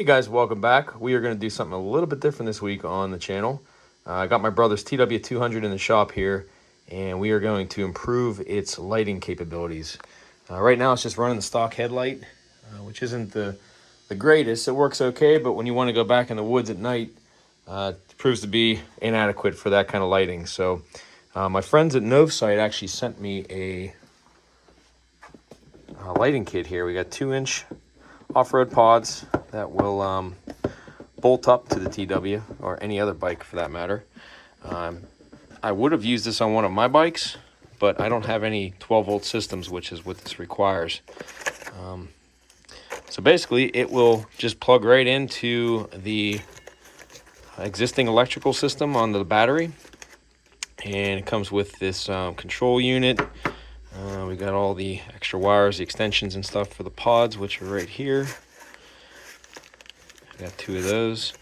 Hey guys, welcome back. We are going to do something a little bit different this week on the channel. I got my brother's TW200 in the shop here, and we are going to improve its lighting capabilities. Right now it's just running the stock headlight, which isn't the greatest. It works okay, but when you want to go back in the woods at night, it proves to be inadequate for that kind of lighting. So my friends at Novsight actually sent me a lighting kit here. We got 2-inch off-road pods that will bolt up to the TW or any other bike for that matter. I would have used this on one of my bikes, but I don't have any 12-volt systems, which is what this requires. So basically, it will just plug right into the existing electrical system on the battery, and it comes with this control unit. We got all the extra wires, the extensions and stuff for the pods, which are right here. I got 2 of those.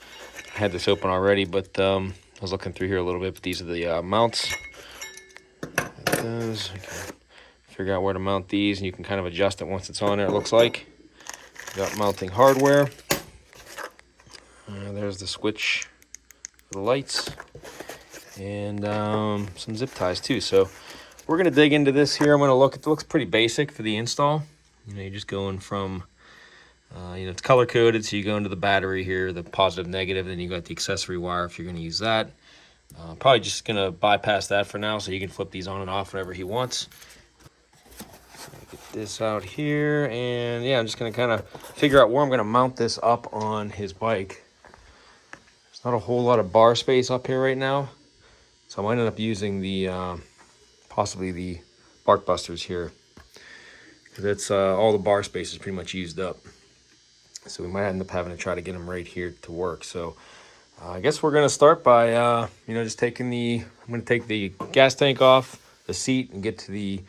I had this open already, but I was looking through here a little bit, but these are the mounts. Those, I can figure out where to mount these, and you can kind of adjust it once it's on there, it looks like. Got mounting hardware. There's the switch for the lights, and some zip ties too. So we're gonna dig into this here. I'm gonna look. It looks pretty basic for the install. You're just going from, it's color coded, so you go into the battery here, the positive, negative, then you got the accessory wire if you're gonna use that. Probably just gonna bypass that for now, so you can flip these on and off whenever he wants. Get this out here, and yeah, I'm just gonna kind of figure out where I'm gonna mount this up on his bike. There's not a whole lot of bar space up here right now, so I might end up using the possibly the bark busters here, because it's all the bar space is pretty much used up. So we might end up having to try to get them right here to work. So I guess we're gonna start by just taking I'm gonna take the gas tank off the seat and get to the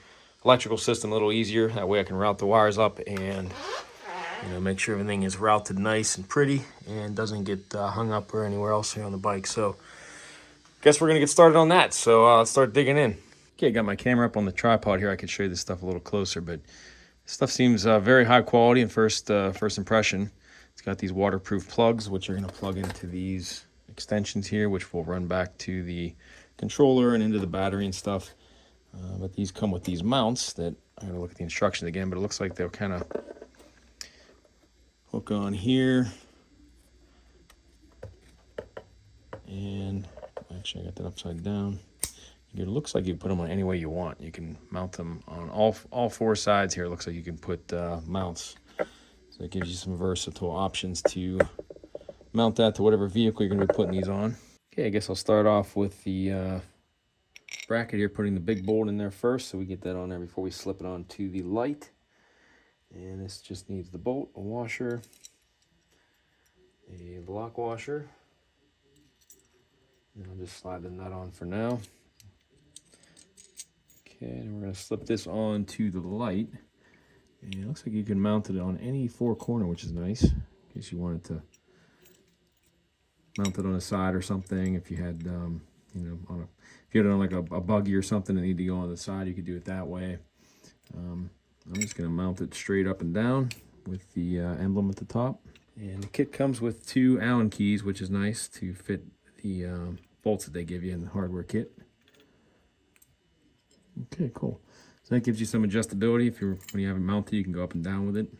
electrical system a little easier. That way I can route the wires up and make sure everything is routed nice and pretty and doesn't get hung up or anywhere else here on the bike. So guess we're gonna get started on that. So let's start digging in. Okay, I got my camera up on the tripod here. I could show you this stuff a little closer, but this stuff seems very high quality in first impression. It's got these waterproof plugs, which are gonna plug into these extensions here, which will run back to the controller and into the battery and stuff. But these come with these mounts that I'm gonna look at the instructions again, but it looks like they'll kind of hook on here. And actually I got that upside down. It looks like you can put them on any way you want. You can mount them on all 4 sides here. It looks like you can put mounts. So it gives you some versatile options to mount that to whatever vehicle you're going to be putting these on. Okay, I guess I'll start off with the bracket here, putting the big bolt in there first, so we get that on there before we slip it onto the light. And this just needs the bolt, a washer, a lock washer. And I'll just slide the nut on for now. Okay, and we're going to slip this on to the light. And it looks like you can mount it on any 4 corner, which is nice, in case you wanted to mount it on the side or something. If you had, if you had it on like a buggy or something that need to go on the side, you could do it that way. I'm just going to mount it straight up and down with the emblem at the top. And the kit comes with 2 Allen keys, which is nice to fit the bolts that they give you in the hardware kit. Okay, cool. So that gives you some adjustability. When you have it mounted, you can go up and down with it.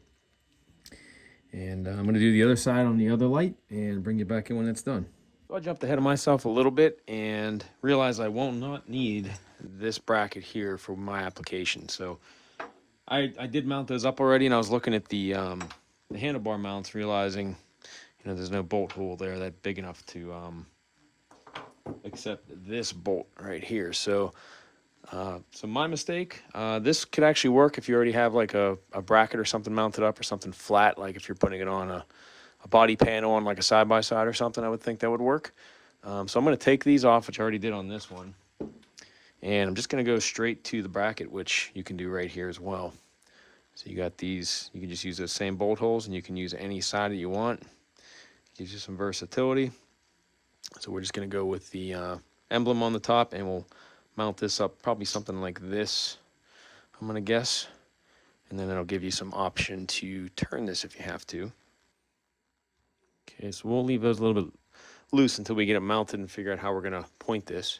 And I'm going to do the other side on the other light and bring you back in when that's done. So I jumped ahead of myself a little bit and realized I will not need this bracket here for my application. So I did mount those up already, and I was looking at the handlebar mounts, realizing there's no bolt hole there that big enough to accept this bolt right here. So my mistake. This could actually work if you already have like a bracket or something mounted up, or something flat, like if you're putting it on a body panel on like a side-by-side or something. I would think that would work. So I'm going to take these off, which I already did on this one, and I'm just going to go straight to the bracket, which you can do right here as well. So you got these. You can just use those same bolt holes, and you can use any side that you want. Gives you some versatility. So we're just going to go with the emblem on the top, and we'll mount this up probably something like this, I'm going to guess. And then it'll give you some option to turn this if you have to. Okay, so we'll leave those a little bit loose until we get it mounted and figure out how we're gonna point this.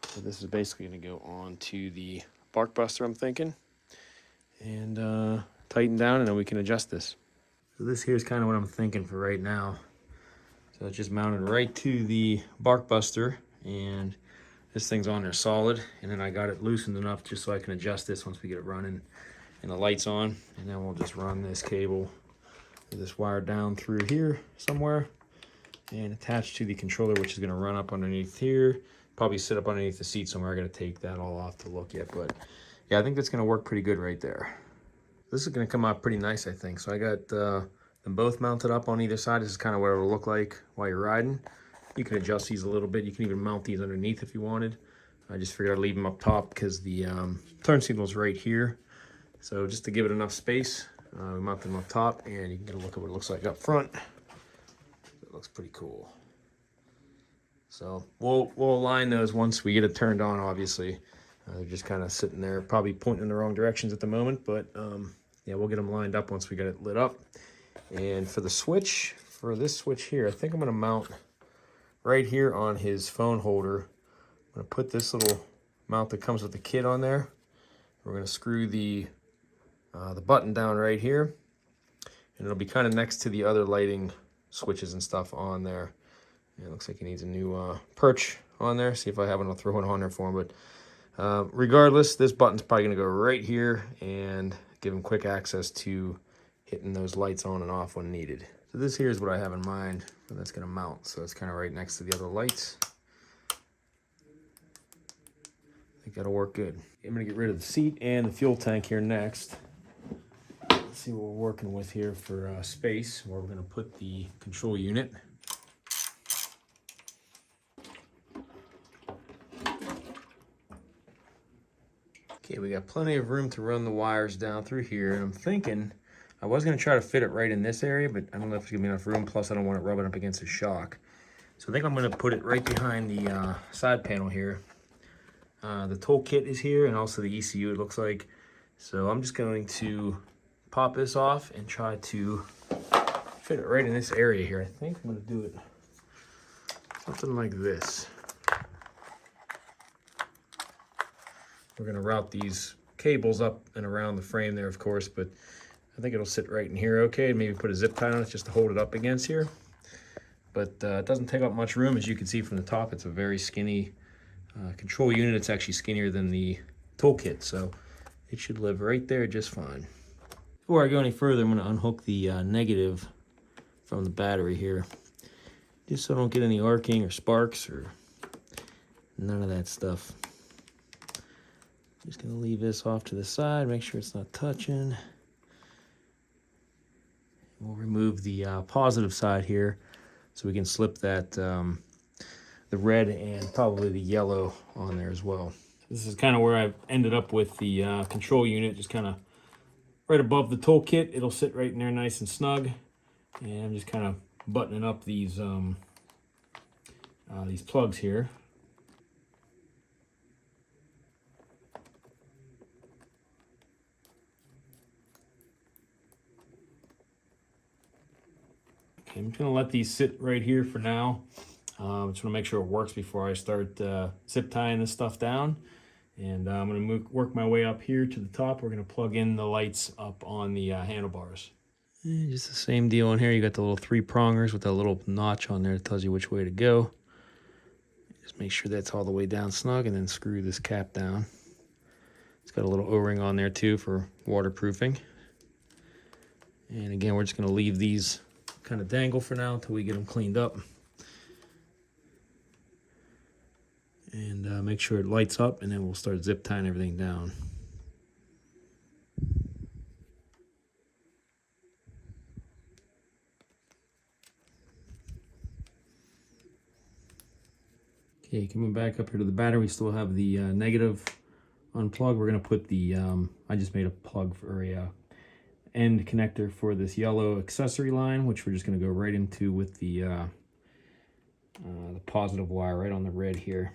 So this is basically gonna go on to the bark buster, I'm thinking, and tighten down, and then we can adjust this. So this here is kind of what I'm thinking for right now. So it's just mounted right to the bark buster, and this thing's on there solid, and then I got it loosened enough just so I can adjust this once we get it running and the lights on, and then we'll just run this cable, this wire down through here somewhere and attach to the controller, which is going to run up underneath here, probably sit up underneath the seat somewhere. I got to take that all off to look at, but yeah, I think that's going to work pretty good right there. This is going to come out pretty nice, I think. So I got them both mounted up on either side. This is kind of what it'll look like while you're riding. You can adjust these a little bit. You can even mount these underneath if you wanted. I just figured I'd leave them up top because the turn signal's right here. So just to give it enough space, we mount them up top, and you can get a look at what it looks like up front. It looks pretty cool. So we'll align those once we get it turned on, obviously. They're just kind of sitting there, probably pointing in the wrong directions at the moment, but yeah, we'll get them lined up once we get it lit up. And for the switch, for this switch here, I think I'm going to mount right here on his phone holder. I'm going to put this little mount that comes with the kit on there. We're going to screw the button down right here, and it'll be kind of next to the other lighting switches and stuff on there. And it looks like he needs a new perch on there. See if I have one, I'll throw it on there for him. But regardless, this button's probably going to go right here and give him quick access to hitting those lights on and off when needed. So this here is what I have in mind where that's going to mount. So it's kind of right next to the other lights. I think that'll work good. I'm going to get rid of the seat and the fuel tank here next. Let's see what we're working with here for space, where we're going to put the control unit. Okay, we got plenty of room to run the wires down through here, and I'm thinking I was going to try to fit it right in this area, but I don't know if there's going to be enough room, plus I don't want it rubbing up against the shock. So I think I'm going to put it right behind the side panel here. The toolkit is here, and also the ECU, it looks like. So I'm just going to pop this off and try to fit it right in this area here. I think I'm going to do it something like this. We're going to route these cables up and around the frame there, of course, but I think it'll sit right in here okay. Maybe put a zip tie on it just to hold it up against here. But it doesn't take up much room. As you can see from the top, it's a very skinny control unit. It's actually skinnier than the toolkit, so it should live right there just fine. Before I go any further, I'm going to unhook the negative from the battery here, just so I don't get any arcing or sparks or none of that stuff. Just going to leave this off to the side, make sure it's not touching. We'll remove the positive side here so we can slip that the red and probably the yellow on there as well. This is kind of where I've ended up with the control unit, just kind of right above the toolkit. It'll sit right in there nice and snug. And I'm just kind of buttoning up these plugs here. Okay, I'm just going to let these sit right here for now. Just want to make sure it works before I start zip tying this stuff down. And I'm going to work my way up here to the top. We're going to plug in the lights up on the handlebars. And just the same deal on here. You got the little 3 prongers with that little notch on there that tells you which way to go. Just make sure that's all the way down snug, and then screw this cap down. It's got a little O-ring on there too for waterproofing. And again, we're just going to leave these kind of dangle for now until we get them cleaned up. And make sure it lights up, and then we'll start zip tying everything down. Okay, coming back up here to the battery, we still have the negative unplugged. We're going to put the, I just made a plug for a end connector for this yellow accessory line, which we're just going to go right into with the positive wire right on the red here.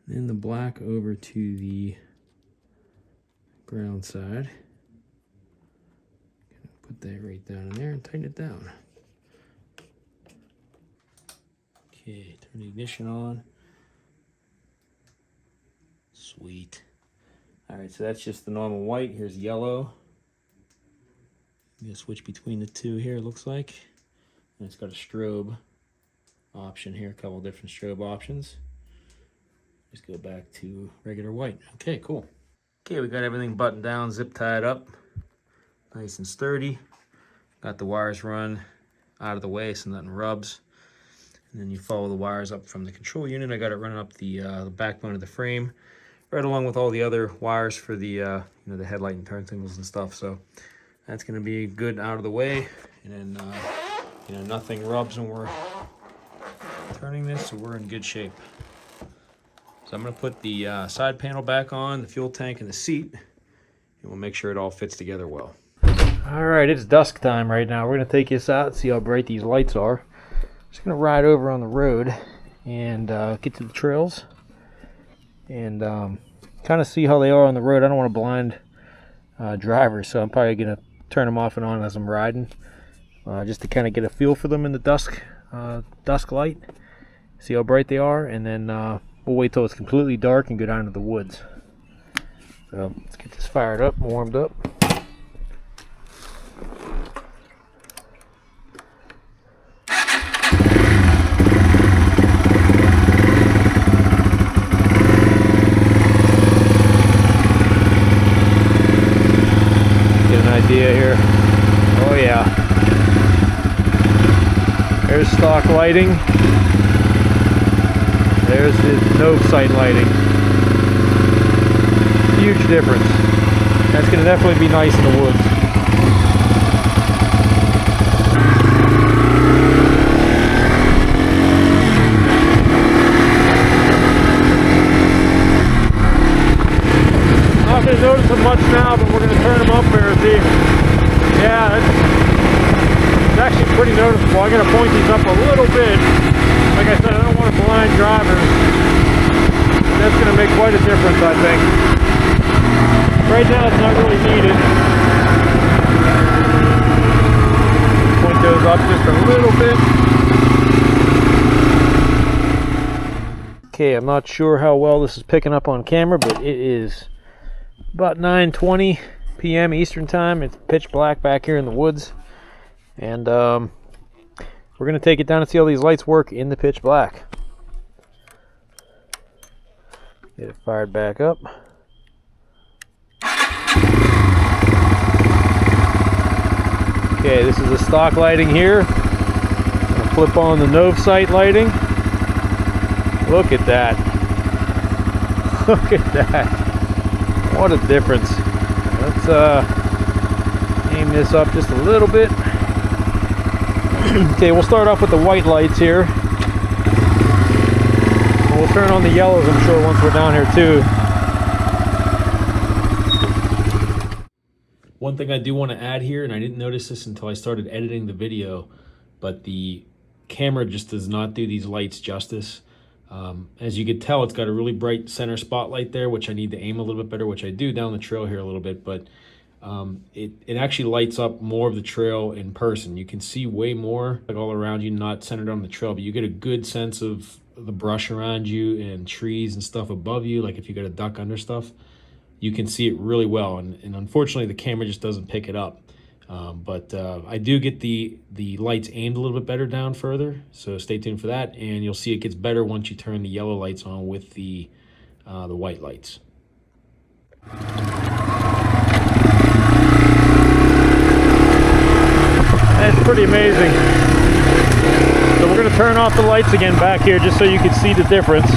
Then the black over to the ground side. Put that right down in there and tighten it down. Okay, turn the ignition on. Sweet. Alright, so that's just the normal white. Here's yellow. I'm going to switch between the two here, it looks like. And it's got a strobe option here, a couple different strobe options. Just go back to regular white. Okay, cool. Okay, we got everything buttoned down, zip tied up. Nice and sturdy. Got the wires run out of the way so nothing rubs. And then you follow the wires up from the control unit. I got it running up the backbone of the frame, right along with all the other wires for the you know, the headlight and turn signals and stuff. So that's going to be good out of the way, and then you know, nothing rubs when we're turning this, so we're in good shape. So I'm going to put the side panel back on, the fuel tank, and the seat, and we'll make sure it all fits together well. All right, it's dusk time right now. We're going to take this out and see how bright these lights are. Just going to ride over on the road and get to the trails and kind of see how they are on the road. I don't want to blind drivers, so I'm probably going to turn them off and on as I'm riding, just to kind of get a feel for them in the dusk light, see how bright they are, and then we'll wait till it's completely dark and go down to the woods. So let's get this fired up, warmed up. Idea here. Oh yeah. There's stock lighting. There's the Novsight lighting. Huge difference. That's going to definitely be nice in the woods. I'm not going to notice them much now, but we're going to turn them up there and see. Yeah, it's actually pretty noticeable. I'm going to point these up a little bit. Like I said, I don't want to blind drivers. That's going to make quite a difference, I think. Right now, it's not really needed. Point those up just a little bit. Okay, I'm not sure how well this is picking up on camera, but it is about 9:20 p.m. Eastern time. It's pitch black back here in the woods, and we're going to take it down and see how these lights work in the pitch black. Get it fired back up. Okay, this is the stock lighting here. I'll flip on the Novsight lighting. Look at that. Look at that. What a difference. Let's aim this up just a little bit. Okay, we'll start off with the white lights here. We'll turn on the yellows, I'm sure, once we're down here too. One thing I do want to add here, and I didn't notice this until I started editing the video, but the camera just does not do these lights justice. As you can tell, it's got a really bright center spotlight there, which I need to aim a little bit better, which I do down the trail here a little bit, but it actually lights up more of the trail in person. You can see way more, like all around you, not centered on the trail, but you get a good sense of the brush around you and trees and stuff above you. Like if you got a duck under stuff, you can see it really well, and unfortunately the camera just doesn't pick it up. But I do get the lights aimed a little bit better down further, so stay tuned for that, and you'll see it gets better once you turn the yellow lights on with the white lights. That's pretty amazing. So we're going to turn off the lights again back here just so you can see the difference.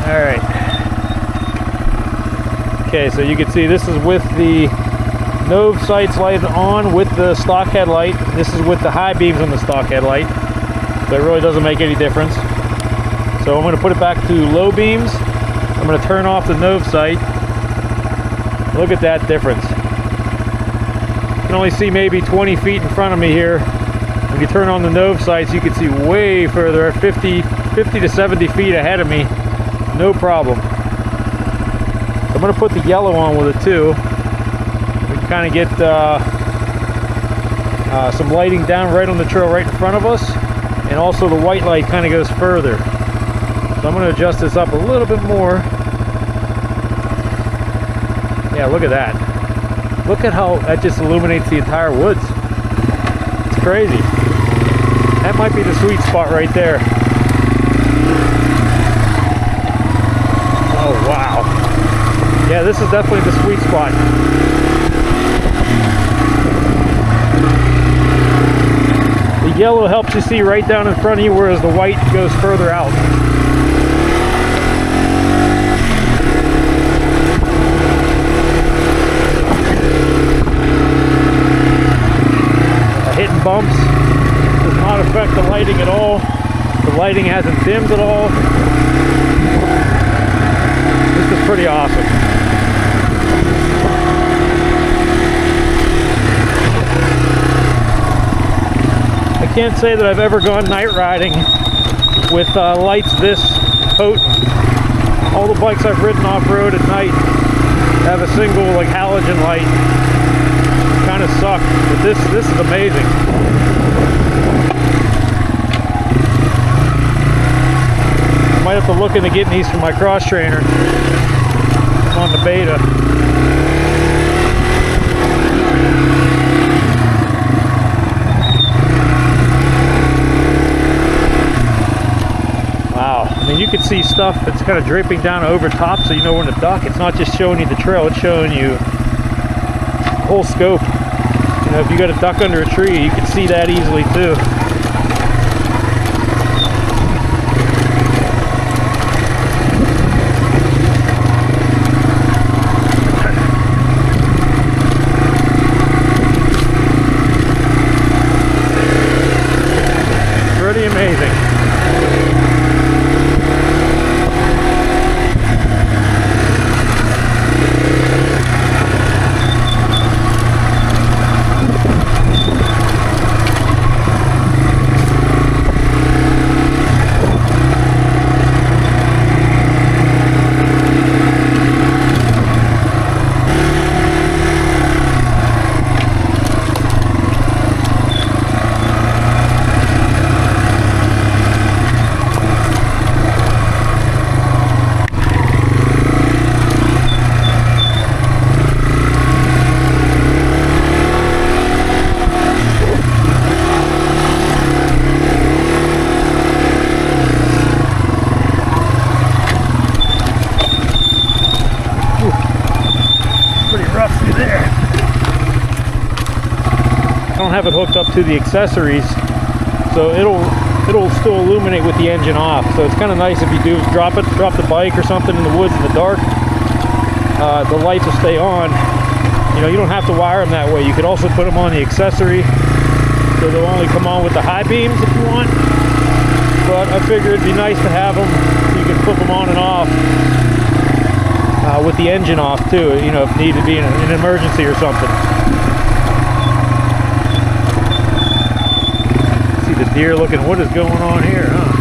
All right. Okay, so you can see this is with the Novsight's light on with the stock headlight. This is with the high beams on the stock headlight. So it really doesn't make any difference. So I'm going to put it back to low beams. I'm going to turn off the Novsight. Look at that difference. You can only see maybe 20 feet in front of me here. If you turn on the Novsights, you can see way further, 50 to 70 feet ahead of me. No problem. I'm going to put the yellow on with it too. We can kind of get some lighting down right on the trail right in front of us, and also the white light kind of goes further. So I'm going to adjust this up a little bit more. Yeah, look at that. Look at how that just illuminates the entire woods. It's crazy. That might be the sweet spot right there. Oh, wow. Yeah, this is definitely the sweet spot. The yellow helps you see right down in front of you, whereas the white goes further out. Hitting bumps does not affect the lighting at all. The lighting hasn't dimmed at all. This is pretty awesome. I can't say that I've ever gone night riding with lights this potent. All the bikes I've ridden off-road at night have a single like halogen light. Kind of suck, but this is amazing. I might have to look into getting these for my cross trainer. I'm on the beta. Wow, I mean you can see stuff that's kind of draping down over top, so you know when to duck. It's not just showing you the trail, it's showing you the whole scope. You know, if you got to duck under a tree, you can see that easily too. Pretty amazing. Have it hooked up to the accessories, so it'll still illuminate with the engine off. So it's kind of nice if you do drop the bike or something in the woods in the dark, the lights will stay on. You know, you don't have to wire them that way. You could also put them on the accessory, so they'll only come on with the high beams if you want. But I figured it'd be nice to have them so you can flip them on and off with the engine off too. You know, if needed to be in an emergency or something. The deer looking, what is going on here, huh?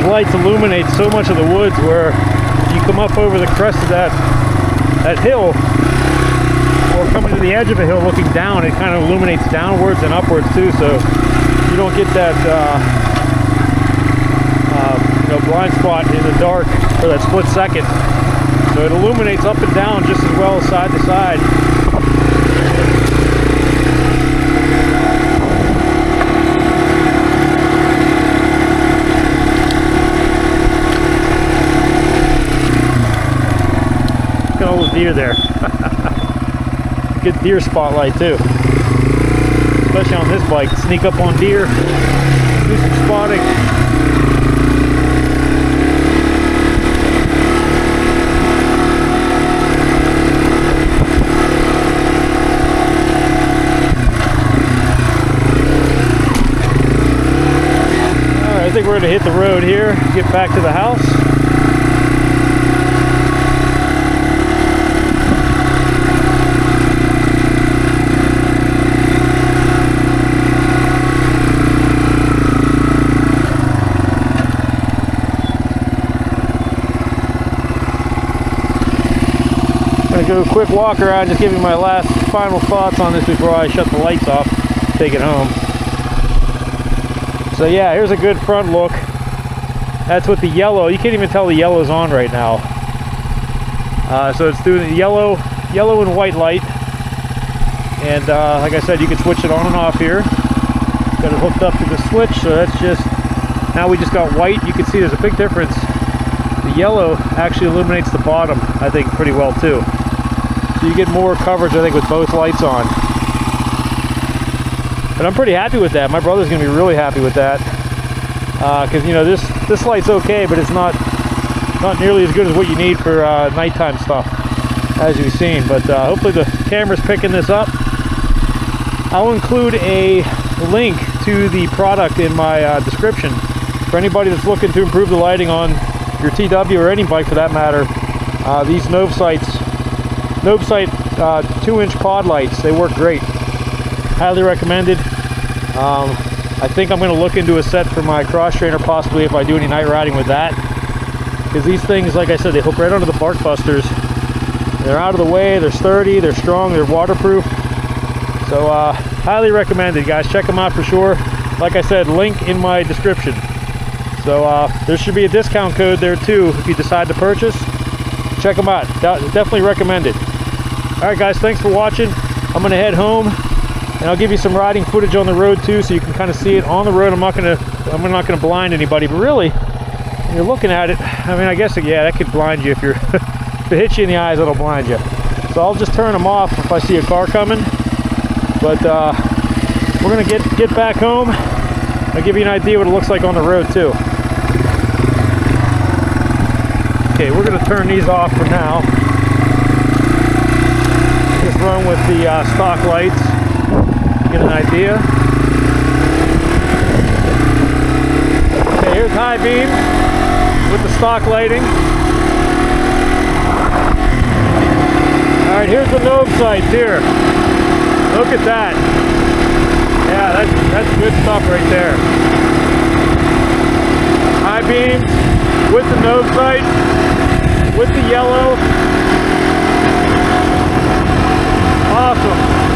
Lights illuminate so much of the woods where you come up over the crest of that hill, or coming to the edge of a hill looking down, it kind of illuminates downwards and upwards too, so you don't get that blind spot in the dark for that split second. So it illuminates up and down just as well as side to side. deer there. Good deer spotlight too. Especially on this bike. Sneak up on deer, do some spotting. Alright, I think we're going to hit the road here, get back to the house. Do a quick walk around, just give you my last final thoughts on this before I shut the lights off, take it home. So yeah, here's a good front look. That's with the yellow. You can't even tell the yellow's on right now. So it's doing the yellow and white light. And like I said, you can switch it on and off here. Got it hooked up to the switch, so that's just, now we just got white. You can see there's a big difference. The yellow actually illuminates the bottom, I think, pretty well too. So you get more coverage, I think, with both lights on. And I'm pretty happy with that. My brother's gonna be really happy with that. Because you know, this light's okay, but it's not nearly as good as what you need for nighttime stuff, as you've seen. But hopefully the camera's picking this up. I'll include a link to the product in my description for anybody that's looking to improve the lighting on your TW or any bike for that matter. These Novsight 2-inch pod lights, they work great. Highly recommended. I think I'm going to look into a set for my cross trainer possibly if I do any night riding with that, because these things, like I said, they hook right onto the bark busters. They're out of the way, they're sturdy, they're strong, they're waterproof. So highly recommended, guys. Check them out for sure. Like I said, link in my description. So there should be a discount code there too if you decide to purchase. Check them out. Definitely recommended. Alright guys, thanks for watching. I'm going to head home and I'll give you some riding footage on the road too, so you can kind of see it on the road. I'm not gonna blind anybody, but really, when you're looking at it, I mean, I guess, yeah, that could blind you if you're if it hits you in the eyes, that'll blind you. So I'll just turn them off if I see a car coming. But we're gonna get back home. I'll give you an idea what it looks like on the road too. Okay, we're gonna turn these off for now. Just run with the stock lights. Get an idea. Okay, here's high beam with the stock lighting. All right, here's the Novsight here. Look at that. Yeah, that's good stuff right there. High beams with the Novsight, with the yellow. Awesome.